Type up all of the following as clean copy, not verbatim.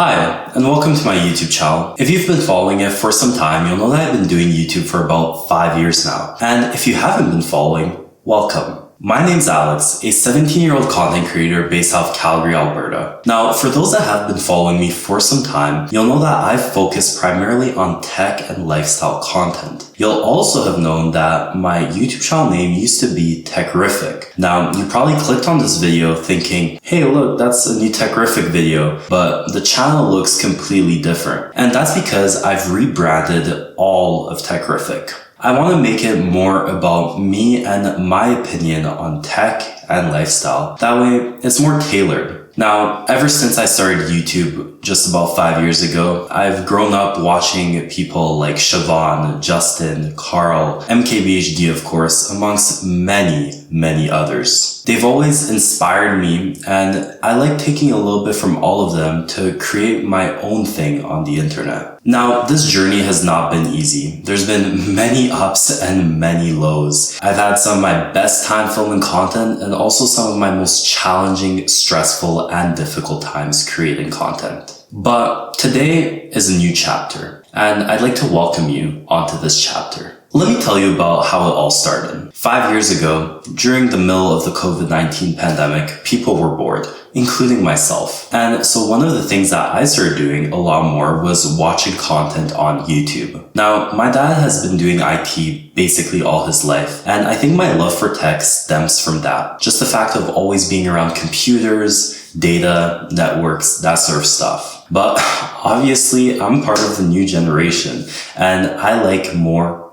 Hi, and welcome to my YouTube channel. If you've been following it for some time, you'll know that I've been doing YouTube for about 5 years now. And if you haven't been following, welcome. My name's Alex, a 17-year-old content creator based out of Calgary, Alberta. Now, for those that have been following me for some time, you'll know that I've focused primarily on tech and lifestyle content. You'll also have known that my YouTube channel name used to be Techrific. Now, you probably clicked on this video thinking, hey, look, that's a new Techrific video, but the channel looks completely different. And that's because I've rebranded all of Techrific. I want to make it more about me and my opinion on tech and lifestyle. That way, it's more tailored. Now, ever since I started YouTube just about 5 years ago, I've grown up watching people like Siobhan, Justin, Carl, MKBHD, of course, amongst many others. They've always inspired me, and I like taking a little bit from all of them to create my own thing on the internet. Now, this journey has not been easy. There's been many ups and many lows. I've had some of my best time filming content and also some of my most challenging, stressful, and difficult times creating content. But today is a new chapter, and I'd like to welcome you onto this chapter. Let me tell you about how it all started. 5 years ago, during the middle of the COVID-19 pandemic, people were bored, including myself. And so one of the things that I started doing a lot more was watching content on YouTube. Now, my dad has been doing IT basically all his life, and I think my love for tech stems from that. Just the fact of always being around computers, data, networks, that sort of stuff. But obviously, I'm part of the new generation, and I like more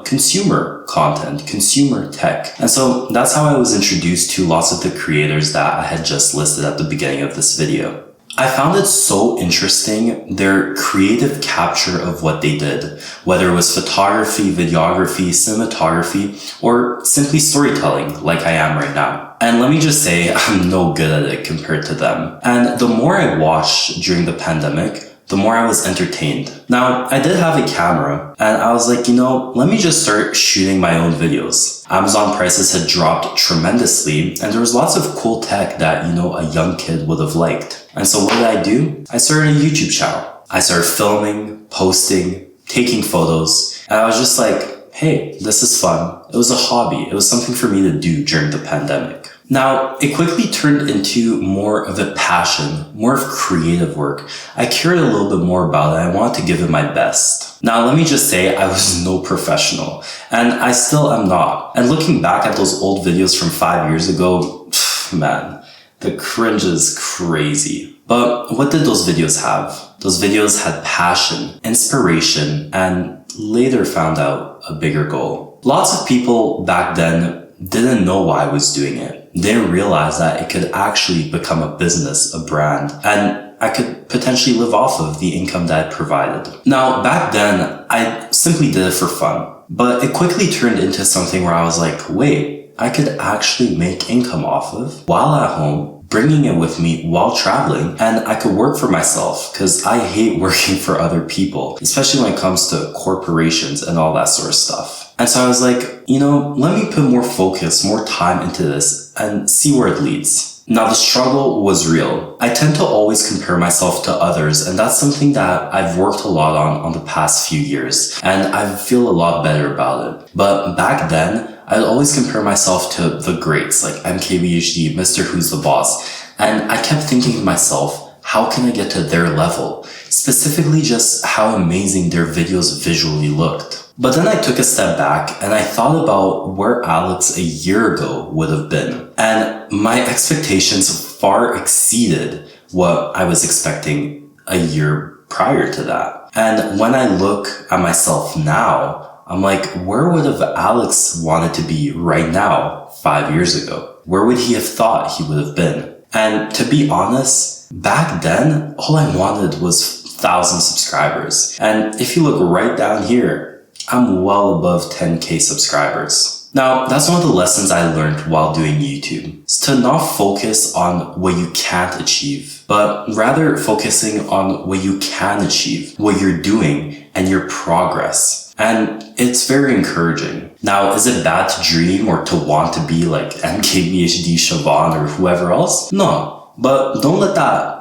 consumer content, consumer tech. And so that's how I was introduced to lots of the creators that I had just listed at the beginning of this video. I found it so interesting, their creative capture of what they did, whether it was photography, videography, cinematography, or simply storytelling like I am right now. And let me just say, I'm no good at it compared to them. And the more I watched during the pandemic, the more I was entertained. Now, I did have a camera, and I was like, let me just start shooting my own videos. Amazon prices had dropped tremendously, and there was lots of cool tech that, a young kid would have liked. And so what did I do? I started a YouTube channel. I started filming, posting, taking photos, and I was just like, hey, this is fun. It was a hobby. It was something for me to do during the pandemic. Now, it quickly turned into more of a passion, more of creative work. I cared a little bit more about it. I wanted to give it my best. Now, let me just say I was no professional, and I still am not. And looking back at those old videos from 5 years ago, man, the cringe is crazy. But what did those videos have? Those videos had passion, inspiration, and later found out a bigger goal. Lots of people back then didn't know why I was doing it. They didn't realize that it could actually become a business, a brand, and I could potentially live off of the income that I provided. Now, back then, I simply did it for fun, but it quickly turned into something where I was like, wait, I could actually make income off of while at home, bringing it with me while traveling, and I could work for myself because I hate working for other people, especially when it comes to corporations and all that sort of stuff. And so I was like, let me put more focus, more time into this and see where it leads. Now, the struggle was real. I tend to always compare myself to others, and that's something that I've worked a lot on the past few years, and I feel a lot better about it. But back then, I'd always compare myself to the greats like MKBHD, Mr. Who's the Boss, and I kept thinking to myself, how can I get to their level? Specifically just how amazing their videos visually looked. But then I took a step back and I thought about where Alex a year ago would have been. And my expectations far exceeded what I was expecting a year prior to that. And when I look at myself now, I'm like, where would have Alex wanted to be right now 5 years ago? Where would he have thought he would have been? And to be honest, back then, all I wanted was 1,000 subscribers. And if you look right down here, I'm well above 10K subscribers. Now, that's one of the lessons I learned while doing YouTube. Is to not focus on what you can't achieve, but rather focusing on what you can achieve, what you're doing, and your progress. And it's very encouraging. Now, is it bad to dream or to want to be like MKBHD, Siobhan, or whoever else? No. But don't let that,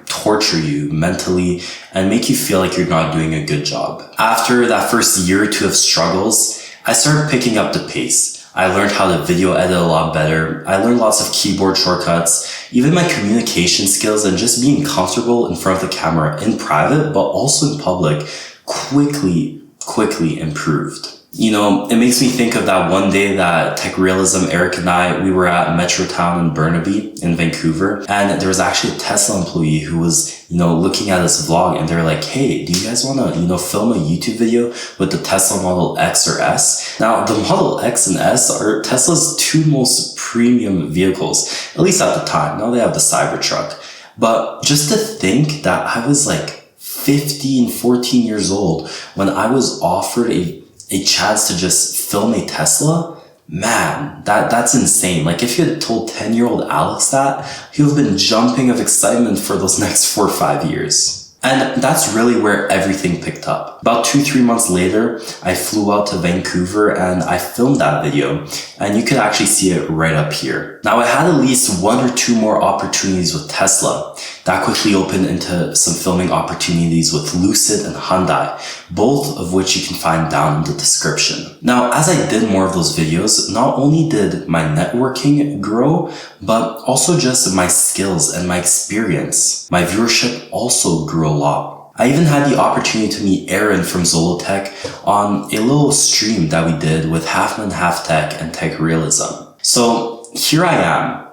torture you mentally and make you feel like you're not doing a good job. After that first year or two of struggles, I started picking up the pace. I learned how to video edit a lot better. I learned lots of keyboard shortcuts, even my communication skills and just being comfortable in front of the camera in private, but also in public, quickly improved. It makes me think of that one day that Tech Realism, Eric and I, we were at Metrotown in Burnaby in Vancouver, and there was actually a Tesla employee who was, looking at this vlog, and they're like, hey, do you guys want to, film a YouTube video with the Tesla Model X or S? Now, the Model X and S are Tesla's two most premium vehicles, at least at the time. Now they have the Cybertruck. But just to think that I was like 15, 14 years old when I was offered a chance to just film a Tesla, man, that's insane. Like if you had told 10-year-old Alex that, he would have been jumping of excitement for those next 4 or 5 years. And that's really where everything picked up. About 2-3 months later, I flew out to Vancouver and I filmed that video, and you could actually see it right up here. Now I had at least 1 or 2 more opportunities with Tesla. That quickly opened into some filming opportunities with Lucid and Hyundai, both of which you can find down in the description. Now, as I did more of those videos, not only did my networking grow, but also just my skills and my experience. My viewership also grew a lot. I even had the opportunity to meet Aaron from Zollotech on a little stream that we did with Half Man Half Tech and Tech Realism. So here I am.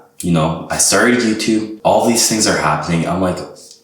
I started YouTube, all these things are happening. I'm like,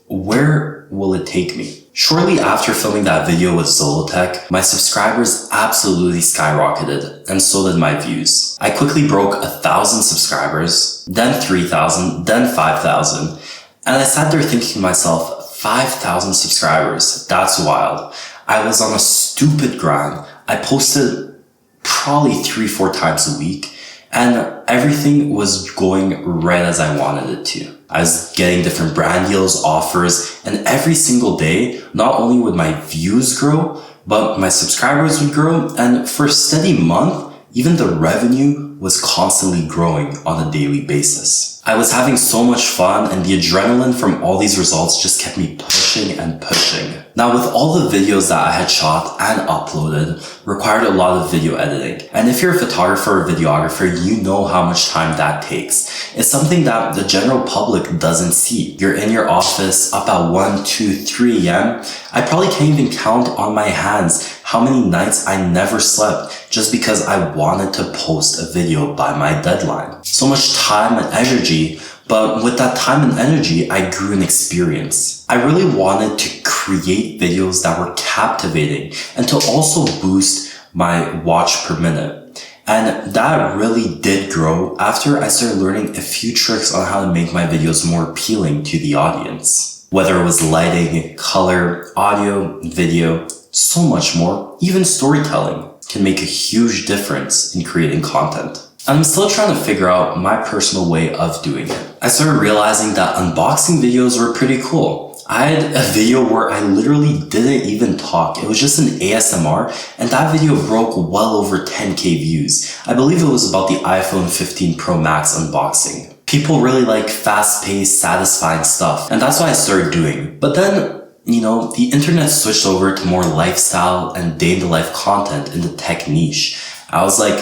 where will it take me? Shortly after filming that video with Zollotech, my subscribers absolutely skyrocketed, and so did my views. I quickly broke 1,000 subscribers, then 3,000, then 5,000, and I sat there thinking to myself, 5,000 subscribers, that's wild. I was on a stupid grind. I posted probably 3-4 times a week, and everything was going right as I wanted it to. I was getting different brand deals, offers, and every single day, not only would my views grow, but my subscribers would grow, and for a steady month, even the revenue was constantly growing on a daily basis. I was having so much fun, and the adrenaline from all these results just kept me pushing and pushing. Now, with all the videos that I had shot and uploaded, required a lot of video editing. And if you're a photographer or videographer, you know how much time that takes. It's something that the general public doesn't see. You're in your office up at 1, 2, 3 a.m. I probably can't even count on my hands how many nights I never slept just because I wanted to post a video by my deadline. So much time and energy, but with that time and energy, I grew an experience. I really wanted to create videos that were captivating and to also boost my watch per minute. And that really did grow after I started learning a few tricks on how to make my videos more appealing to the audience. Whether it was lighting, color, audio, video, so much more, even storytelling can make a huge difference in creating content. And I'm still trying to figure out my personal way of doing it. I started realizing that unboxing videos were pretty cool. I had a video where I literally didn't even talk. It was just an ASMR, and that video broke well over 10k views. I believe it was about the iPhone 15 Pro Max unboxing. People really like fast-paced, satisfying stuff, and that's what I started doing. But then, the internet switched over to more lifestyle and day-in-the-life content in the tech niche. I was like,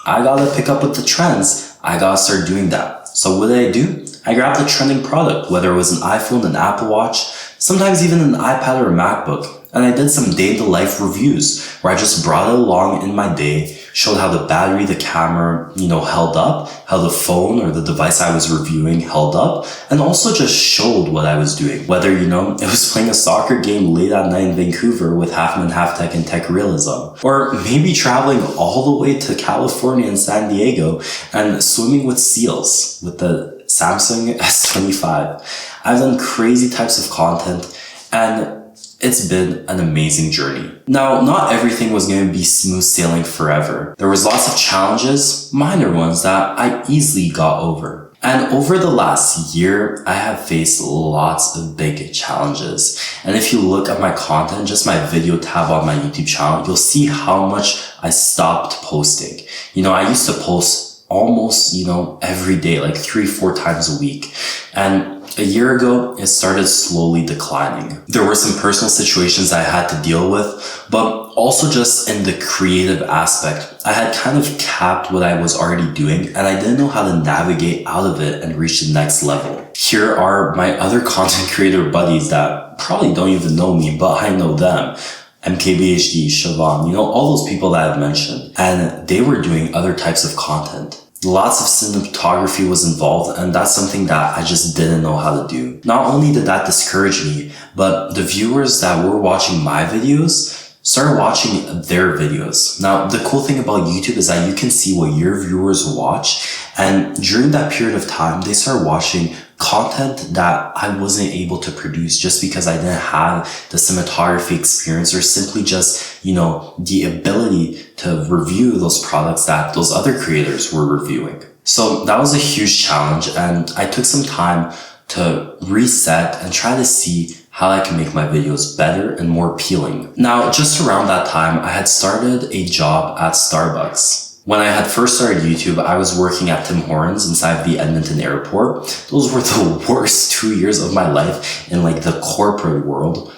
I gotta pick up with the trends. I gotta start doing that. So what did I do? I grabbed a trending product, whether it was an iPhone, an Apple Watch, sometimes even an iPad or a MacBook. And I did some day-in-the-life reviews where I just brought it along in my day, showed how the battery, the camera, held up, how the phone or the device I was reviewing held up, and also just showed what I was doing. Whether, it was playing a soccer game late at night in Vancouver with Half Man Half Tech and Tech Realism, or maybe traveling all the way to California and San Diego and swimming with seals with the Samsung S25. I've done crazy types of content, and it's been an amazing journey. Now, not everything was going to be smooth sailing forever. There was lots of challenges, minor ones that I easily got over. And over the last year, I have faced lots of big challenges. And if you look at my content, just my video tab on my YouTube channel, you'll see how much I stopped posting. I used to post almost, every day, like 3-4 times a week. And a year ago, it started slowly declining. There were some personal situations I had to deal with, but also just in the creative aspect, I had kind of capped what I was already doing, and I didn't know how to navigate out of it and reach the next level. Here are my other content creator buddies that probably don't even know me, but I know them. MKBHD, Siobhan, all those people that I've mentioned. And they were doing other types of content. Lots of cinematography was involved, and that's something that I just didn't know how to do. Not only did that discourage me, but the viewers that were watching my videos started watching their videos. Now, the cool thing about YouTube is that you can see what your viewers watch, and during that period of time, they started watching content that I wasn't able to produce just because I didn't have the cinematography experience, or simply just, the ability to review those products that those other creators were reviewing. So that was a huge challenge, and I took some time to reset and try to see how I can make my videos better and more appealing. Now, just around that time, I had started a job at Starbucks. When I had first started YouTube, I was working at Tim Hortons inside the Edmonton airport. Those were the worst 2 years of my life in like the corporate world.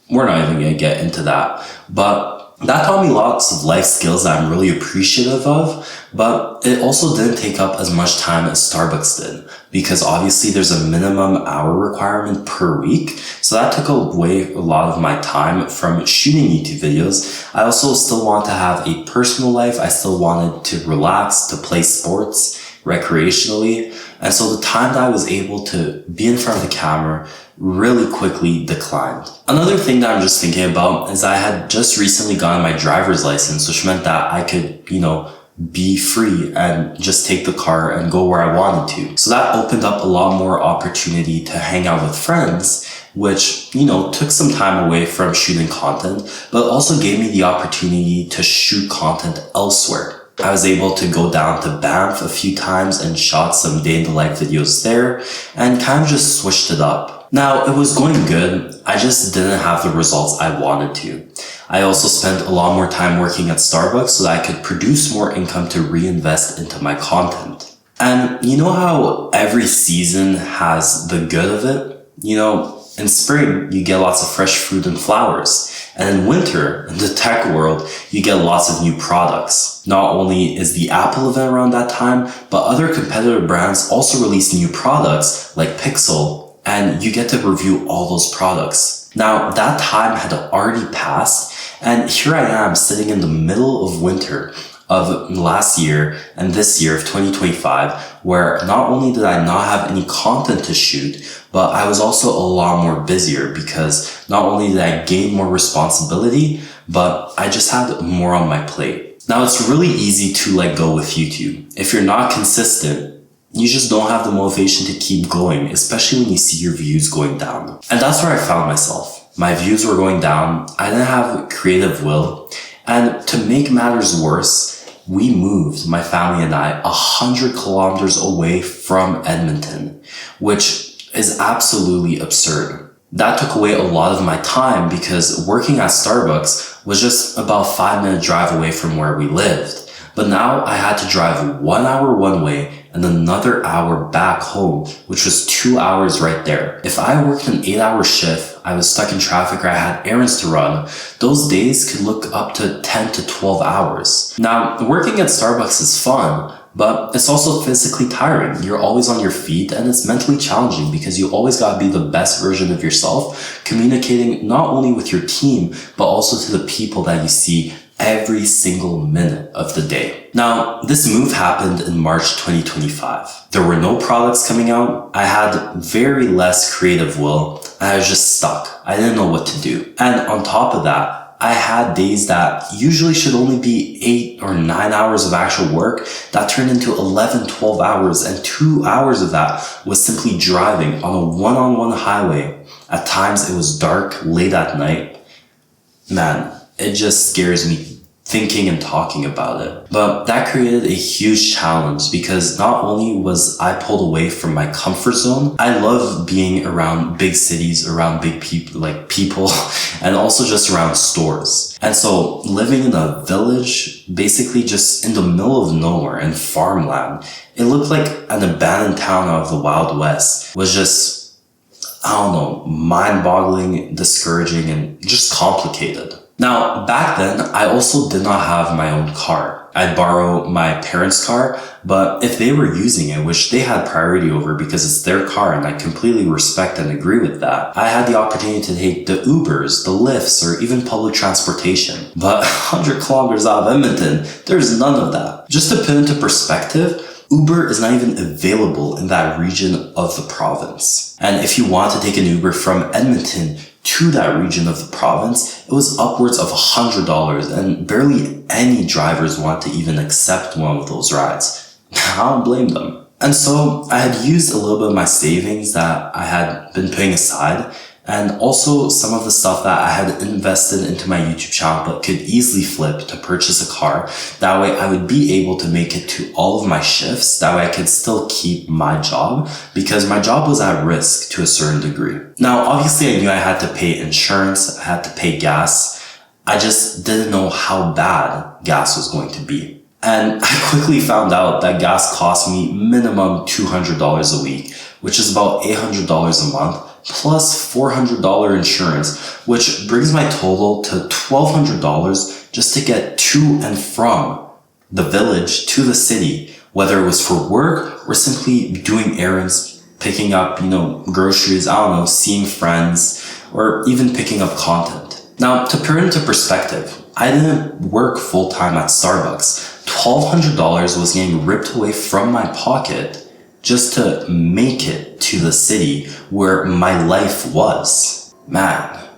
We're not even gonna get into that. But that taught me lots of life skills that I'm really appreciative of, but it also didn't take up as much time as Starbucks did, because obviously there's a minimum hour requirement per week. So that took away a lot of my time from shooting YouTube videos. I also still want to have a personal life. I still wanted to relax, to play sports recreationally. And so the time that I was able to be in front of the camera really quickly declined. Another thing that I'm just thinking about is I had just recently gotten my driver's license, which meant that I could, be free and just take the car and go where I wanted to. So that opened up a lot more opportunity to hang out with friends, which, took some time away from shooting content, but also gave me the opportunity to shoot content elsewhere. I was able to go down to Banff a few times and shot some day in the life videos there and kind of just switched it up. Now, it was going good. I just didn't have the results I wanted to. I also spent a lot more time working at Starbucks so that I could produce more income to reinvest into my content. And you know how every season has the good of it? In spring, you get lots of fresh fruit and flowers. And in winter, in the tech world, you get lots of new products. Not only is the Apple event around that time, but other competitor brands also release new products like Pixel, and you get to review all those products. Now, that time had already passed, and here I am sitting in the middle of winter of last year and this year of 2025, where not only did I not have any content to shoot, but I was also a lot more busier, because not only did I gain more responsibility, but I just had more on my plate. Now, it's really easy to let go with YouTube. If you're not consistent, you just don't have the motivation to keep going, especially when you see your views going down. And that's where I found myself. My views were going down. I didn't have creative will. And to make matters worse, we moved, my family and I, 100 kilometers away from Edmonton, which is absolutely absurd. That took away a lot of my time, because working at Starbucks was just about 5-minute drive away from where we lived. But now I had to drive 1 hour one way and another hour back home, which was 2 hours right there. If I worked an 8-hour shift, I was stuck in traffic, or I had errands to run, those days could look up to 10 to 12 hours. Now, working at Starbucks is fun, but it's also physically tiring. You're always on your feet, and it's mentally challenging, because you always gotta be the best version of yourself, communicating not only with your team, but also to the people that you see every single minute of the day. Now, this move happened in March 2025. There were no products coming out. I had very less creative will, and I was just stuck. I didn't know what to do. And on top of that, I had days that usually should only be 8 or 9 hours of actual work that turned into 11, 12 hours, and 2 hours of that was simply driving on a one-on-one highway. At times it was dark, late at night. Man, it just scares me thinking and talking about it. But that created a huge challenge because not only was I pulled away from my comfort zone, I love being around big cities, around big people, and also just around stores. And so living in a village, basically just in the middle of nowhere in farmland, it looked like an abandoned town out of the Wild West, was just, mind-boggling, discouraging, and just complicated. Now, back then, I also did not have my own car. I'd borrow my parents' car, but if they were using it, which they had priority over because it's their car and I completely respect and agree with that, I had the opportunity to take the Ubers, the Lyfts, or even public transportation. But 100 kilometers out of Edmonton, there's none of that. Just to put into perspective, Uber is not even available in that region of the province. And if you want to take an Uber from Edmonton to that region of the province, it was upwards of $100 and barely any drivers want to even accept one of those rides. I don't blame them. And so I had used a little bit of my savings that I had been putting aside and also some of the stuff that I had invested into my YouTube channel but could easily flip to purchase a car. That way I would be able to make it to all of my shifts. That way I could still keep my job because my job was at risk to a certain degree. Now, obviously I knew I had to pay insurance, I had to pay gas. I just didn't know how bad gas was going to be. And I quickly found out that gas cost me minimum $200 a week, which is about $800 a month. Plus $400 insurance, which brings my total to $1,200 just to get to and from the village to the city, whether it was for work or simply doing errands, picking up, groceries, seeing friends, or even picking up content. Now, to put it into perspective, I didn't work full-time at Starbucks. $1,200 was getting ripped away from my pocket just to make it to the city where my life was. Man.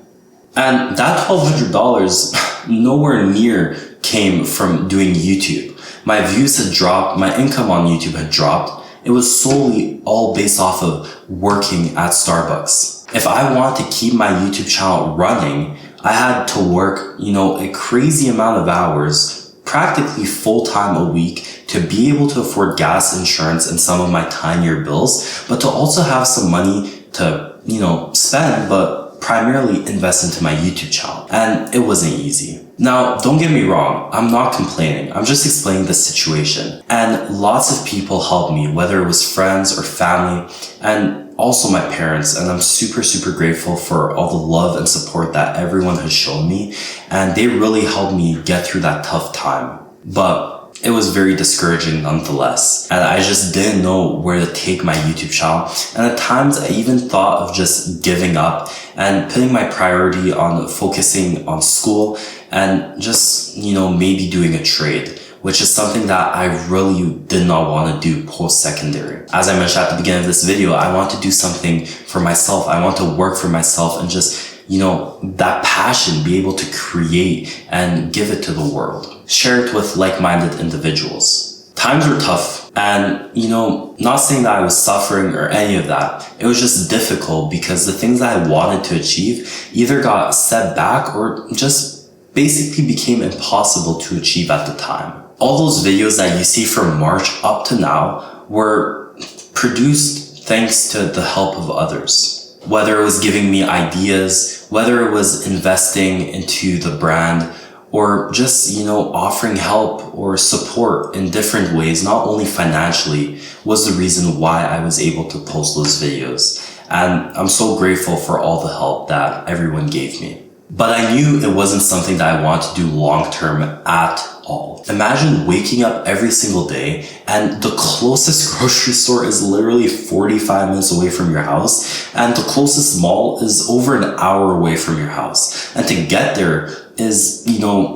And that $1,200 nowhere near came from doing YouTube. My views had dropped, my income on YouTube had dropped. It was solely all based off of working at Starbucks. If I wanted to keep my YouTube channel running, I had to work, a crazy amount of hours, practically full-time a week, to be able to afford gas, insurance, and some of my tinier bills, but to also have some money to, spend, but primarily invest into my YouTube channel. And it wasn't easy. Now, don't get me wrong, I'm not complaining. I'm just explaining the situation. And lots of people helped me, whether it was friends or family, and also my parents. And I'm super, super grateful for all the love and support that everyone has shown me. And they really helped me get through that tough time. But it was very discouraging nonetheless. And I just didn't know where to take my YouTube channel. And at times I even thought of just giving up and putting my priority on focusing on school and just, maybe doing a trade, which is something that I really did not want to do post-secondary. As I mentioned at the beginning of this video, I want to do something for myself. I want to work for myself and just, that passion, be able to create and give it to the world. Share it with like-minded individuals. Times were tough and, not saying that I was suffering or any of that. It was just difficult because the things that I wanted to achieve either got set back or just basically became impossible to achieve at the time. All those videos that you see from March up to now were produced thanks to the help of others. Whether it was giving me ideas, whether it was investing into the brand, or just, offering help or support in different ways, not only financially, was the reason why I was able to post those videos. And I'm so grateful for all the help that everyone gave me. But I knew it wasn't something that I want to do long term at all. Imagine waking up every single day and the closest grocery store is literally 45 minutes away from your house and the closest mall is over an hour away from your house. And to get there is,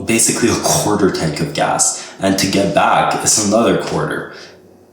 basically a quarter tank of gas, and to get back is another quarter.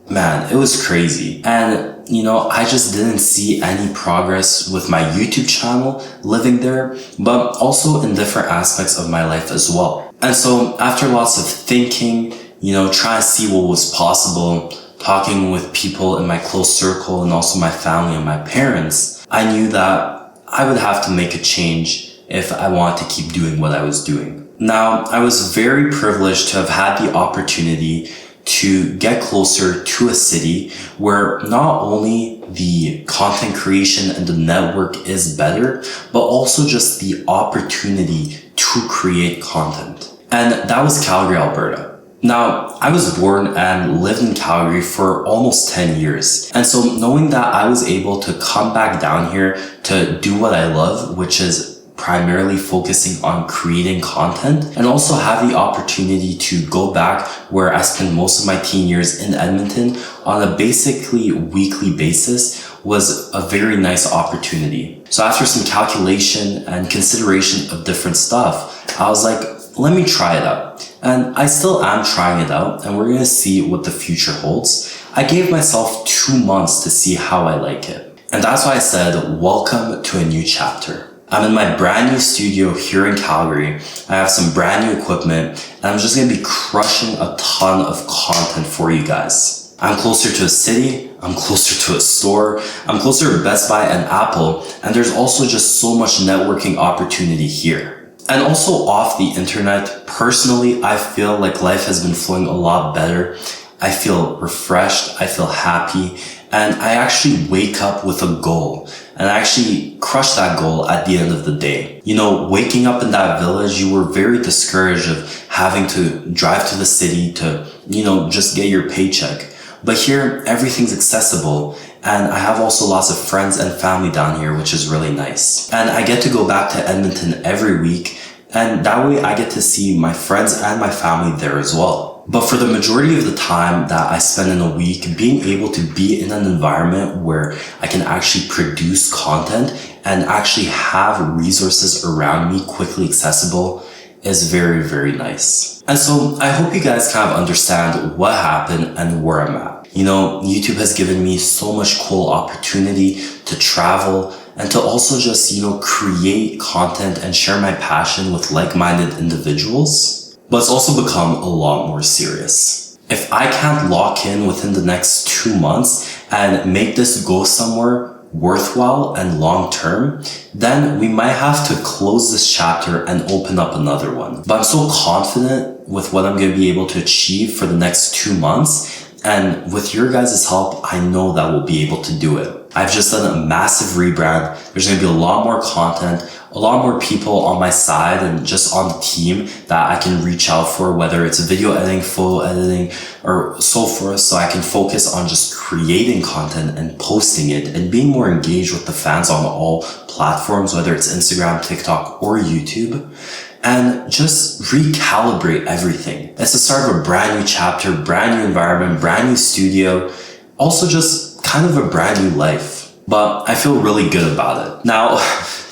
Man, it was crazy. And I just didn't see any progress with my YouTube channel living there, but also in different aspects of my life as well. And so after lots of thinking, trying to see what was possible, talking with people in my close circle and also my family and my parents, I knew that I would have to make a change if I wanted to keep doing what I was doing. Now, I was very privileged to have had the opportunity to get closer to a city where not only the content creation and the network is better, but also just the opportunity to create content. And that was Calgary, Alberta. Now, I was born and lived in Calgary for almost 10 years. And so knowing that I was able to come back down here to do what I love, which is primarily focusing on creating content, and also have the opportunity to go back where I spent most of my teen years in Edmonton on a basically weekly basis was a very nice opportunity. So after some calculation and consideration of different stuff, I was like, let me try it out. And I still am trying it out, and we're going to see what the future holds. I gave myself 2 months to see how I like it. And that's why I said, welcome to a new chapter. I'm in my brand new studio here in Calgary. I have some brand new equipment, and I'm just going to be crushing a ton of content for you guys. I'm closer to a city, I'm closer to a store, I'm closer to Best Buy and Apple, and there's also just so much networking opportunity here. And also off the internet, personally, I feel like life has been flowing a lot better. I feel refreshed, I feel happy, and I actually wake up with a goal. And I actually crush that goal at the end of the day. You know, waking up in that village, you were very discouraged of having to drive to the city to, just get your paycheck. But here, everything's accessible. And I have also lots of friends and family down here, which is really nice. And I get to go back to Edmonton every week. And that way I get to see my friends and my family there as well. But for the majority of the time that I spend in a week, being able to be in an environment where I can actually produce content and actually have resources around me quickly accessible is very, very nice. And so I hope you guys kind of understand what happened and where I'm at. YouTube has given me so much cool opportunity to travel and to also just, create content and share my passion with like-minded individuals. But it's also become a lot more serious. If I can't lock in within the next 2 months and make this go somewhere worthwhile and long-term, then we might have to close this chapter and open up another one. But I'm so confident with what I'm going to be able to achieve for the next 2 months. And with your guys' help, I know that we'll be able to do it. I've just done a massive rebrand. There's going to be a lot more content, a lot more people on my side and just on the team that I can reach out for, whether it's video editing, photo editing, or so forth, so I can focus on just creating content and posting it and being more engaged with the fans on all platforms, whether it's Instagram, TikTok, or YouTube. And just recalibrate everything. It's the start of a brand new chapter, brand new environment, brand new studio, also just kind of a brand new life. But I feel really good about it. Now,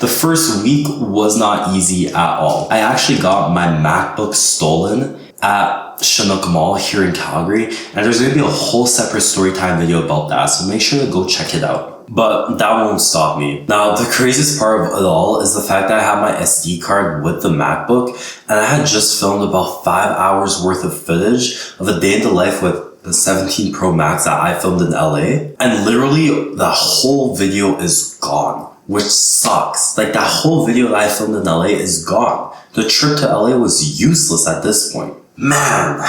the first week was not easy at all. I actually got my MacBook stolen at Chinook Mall here in Calgary, and there's going to be a whole separate storytime video about that, so make sure to go check it out. But that won't stop me. Now, the craziest part of it all is the fact that I have my SD card with the MacBook, and I had just filmed about 5 hours worth of footage of a day in the life with the 17 Pro Max that I filmed in LA. And literally, the whole video is gone, which sucks. Like, that whole video that I filmed in LA is gone. The trip to LA was useless at this point. Man,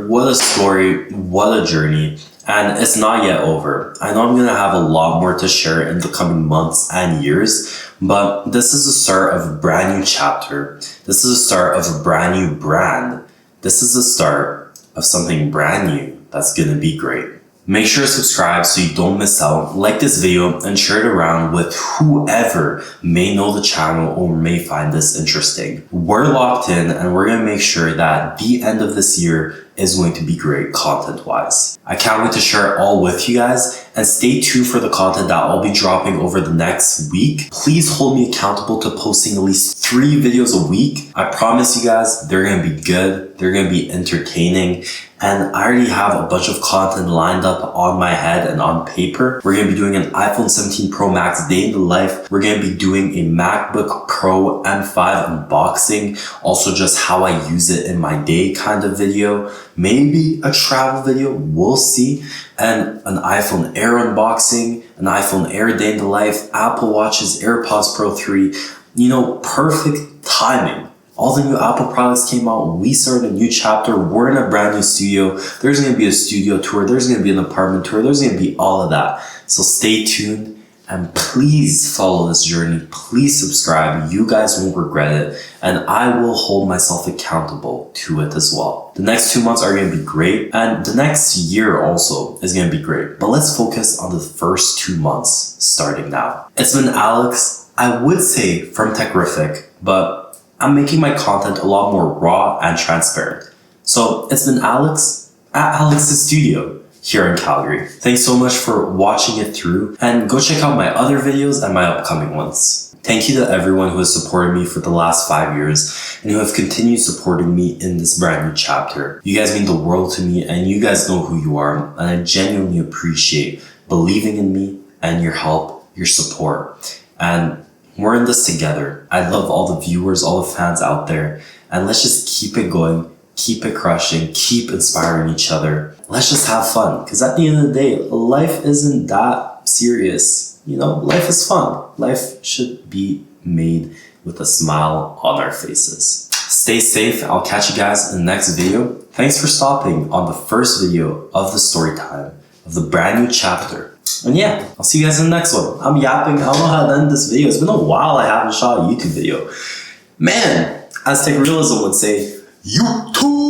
what a story, what a journey. And it's not yet over. I know I'm going to have a lot more to share in the coming months and years, but this is the start of a brand new chapter. This is the start of a brand new brand. This is the start of something brand new that's going to be great. Make sure to subscribe so you don't miss out. Like this video and share it around with whoever may know the channel or may find this interesting. We're locked in and we're going to make sure that the end of this year is going to be great content-wise. I can't wait to share it all with you guys, and stay tuned for the content that I'll be dropping over the next week. Please hold me accountable to posting at least 3 videos a week. I promise you guys, they're going to be good, they're going to be entertaining, and I already have a bunch of content lined up on my head and on paper. We're going to be doing an iPhone 17 Pro Max day in the life. We're going to be doing a MacBook Pro M5 unboxing, also just how I use it in my day kind of video. Maybe a travel video, we'll see. And an iPhone Air unboxing, an iPhone Air day in the life, Apple Watches, AirPods Pro 3. Perfect timing. All the new Apple products came out. We started a new chapter. We're in a brand new studio. There's going to be a studio tour. There's going to be an apartment tour. There's going to be all of that. So stay tuned. And please follow this journey. Please subscribe. You guys won't regret it. And I will hold myself accountable to it as well. The next 2 months are going to be great. And the next year also is going to be great. But let's focus on the first 2 months starting now. It's been Alex, I would say from Techrific, but I'm making my content a lot more raw and transparent. So it's been Alex at Alex's studio here in Calgary. Thanks so much for watching it through, and go check out my other videos and my upcoming ones. Thank you to everyone who has supported me for the last 5 years and who have continued supporting me in this brand new chapter. You guys mean the world to me, and you guys know who you are, and I genuinely appreciate believing in me and your help, your support. And we're in this together. I love all the viewers, all the fans out there, and let's just keep it going. Keep it crushing, keep inspiring each other. Let's just have fun. Because at the end of the day, life isn't that serious. You know, life is fun. Life should be made with a smile on our faces. Stay safe. I'll catch you guys in the next video. Thanks for stopping on the first video of the story time of the brand new chapter. And yeah, I'll see you guys in the next one. I'm yapping. I don't know how to end this video. It's been a while I haven't shot a YouTube video. Man, as Tech Realism would say, YouTube!